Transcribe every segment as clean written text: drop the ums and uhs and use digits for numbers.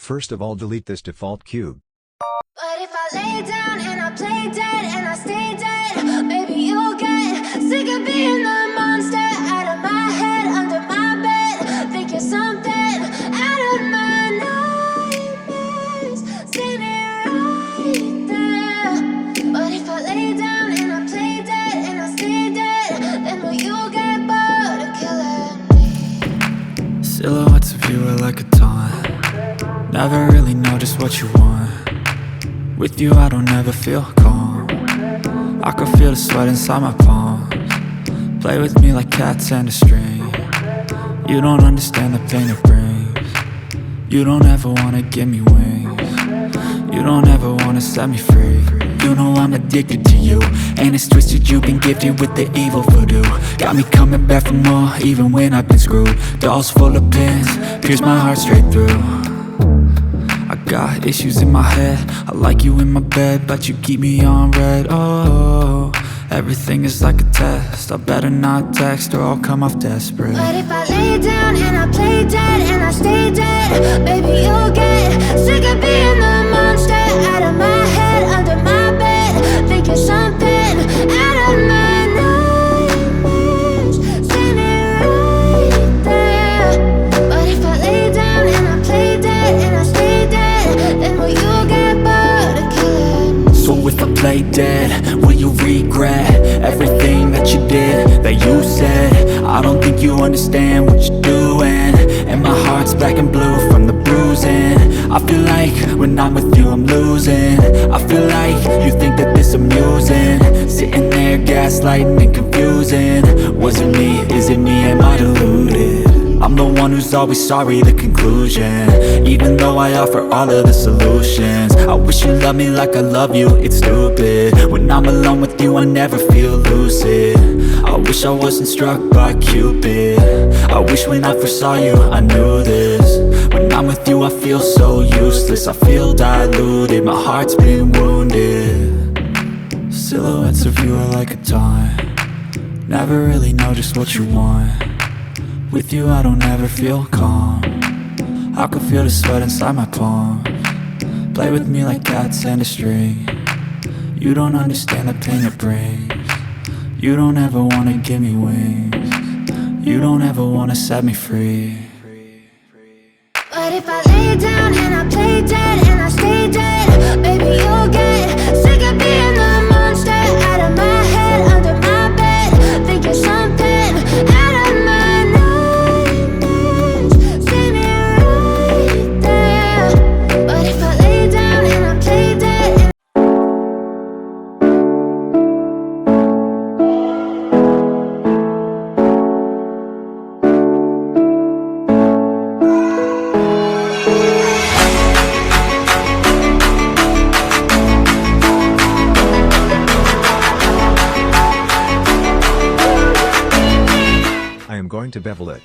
First of all, delete this default cube. But if I lay down and I play dead and I stay dead, maybe you'll get sick of being the monster out of my head, under my bed. Think you're something out of my nightmares, standing right there. But if I lay down and I play dead and I stay dead, then will you get bored of killing me? Silhouettes of you are like a taunt. Never really know just what you want. With you I don't ever feel calm. I can feel the sweat inside my palms. Play with me like cats and a string. You don't understand the pain it brings. You don't ever wanna give me wings. You don't ever wanna set me free. You know I'm addicted to you, and it's twisted, you've been gifted with the evil voodoo. Got me coming back for more, even when I've been screwed. Dolls full of pins, pierce my heart straight through. I got issues in my head, I like you in my bed, but you keep me on red. Oh, everything is like a test, I better not text or I'll come off desperate. But if I lay down and I play dead and I stay dead, baby you'll get sick of being the monster out of my head, under my bed. Think you're something out of my nightmares, standing right there. But if I lay down and I play dead and I stay dead, then will you get bored of killing me? So if I play dead, will you regret everything that you did, that you said? I don't think you understand what you're doing, and my heart's black and blue from the bruising. I feel like when I'm with you I'm losing. I feel like you think that this amusing, sitting there gaslighting and confusing. Was it me? Is it me? Am I deluded? I'm the one who's always sorry, the conclusion, even though I offer all of the solutions. I wish you loved me like I love you, it's stupid. When I'm alone with you I never feel lucid. I wish I wasn't struck by Cupid. I wish when I first saw you I knew this. When I'm with you I feel so useless, I feel diluted, my heart's been wounded. Silhouettes of you are like a taunt. Never really know just what you want. With you I don't ever feel calm. I can feel the sweat inside my palms. Play with me like cats and a string. You don't understand the pain it brings. You don't ever wanna give me wings. You don't ever wanna set me free. But if I lay down and I play dead and I stay dead, baby you'll get sick of being the monster out of my head, under my bed. Think you're something out of my nightmares, standing right there. But if I lay down and I play dead and I am going to bevel it.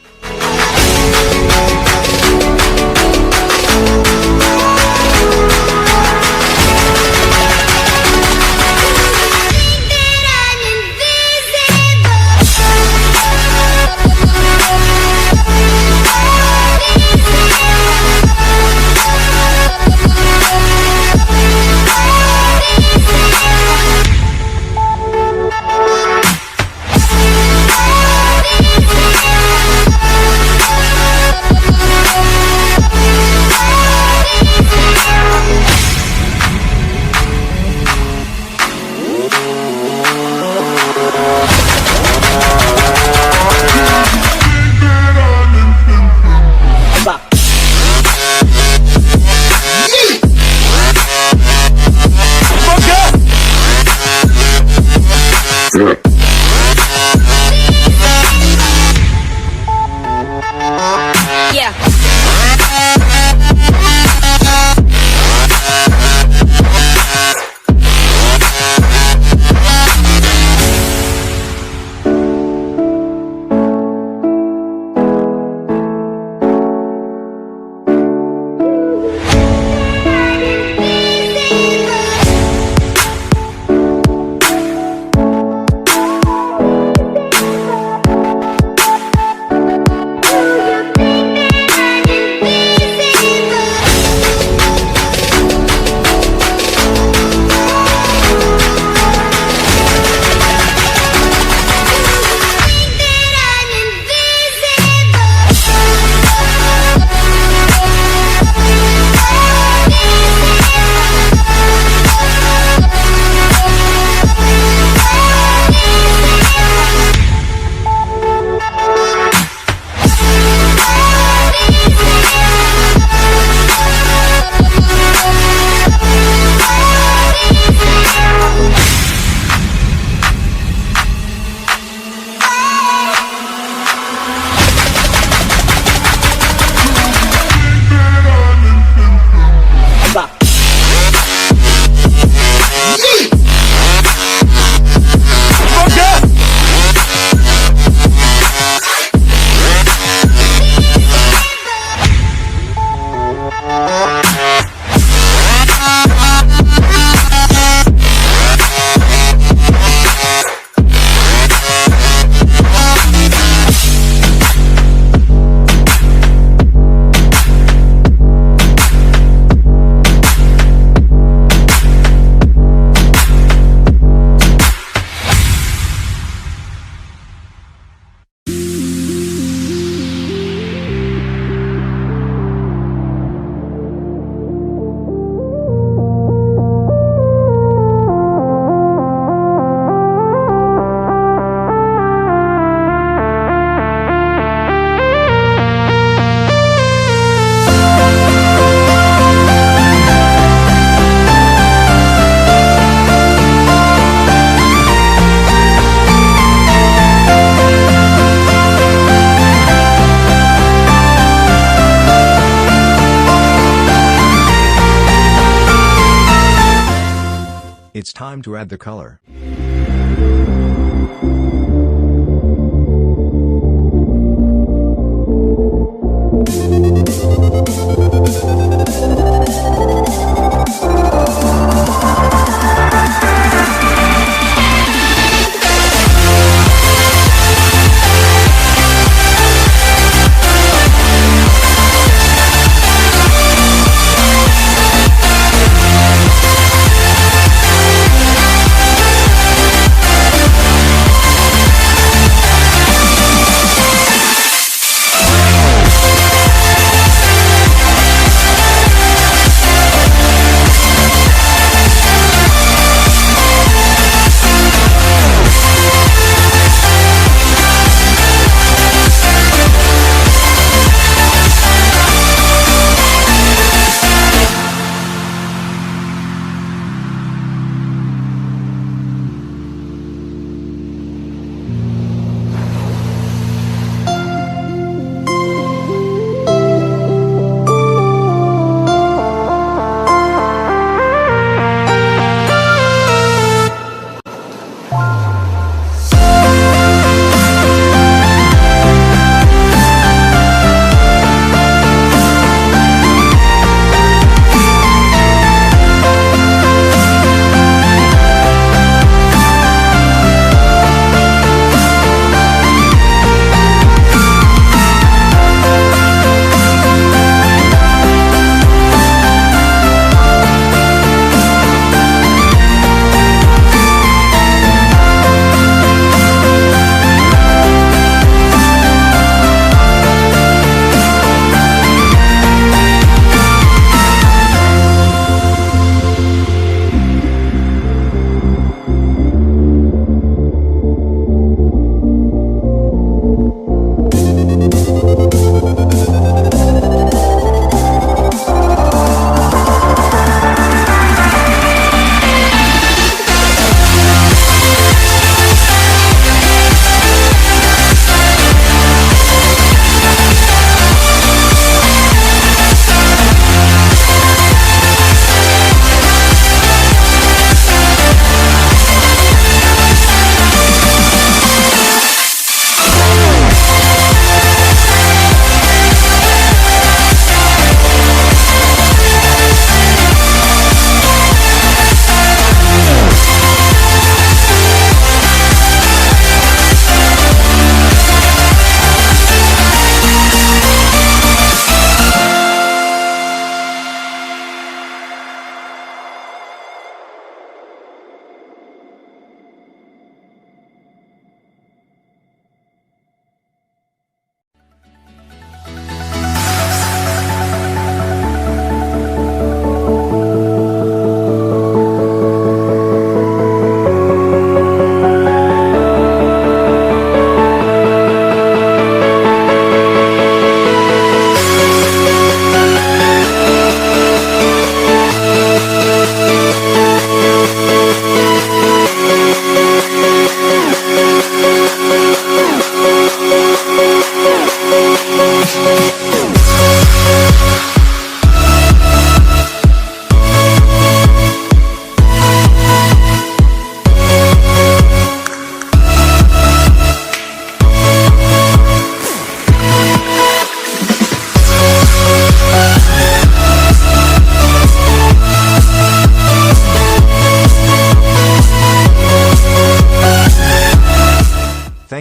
It's time to add the color.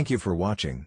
Thank you for watching.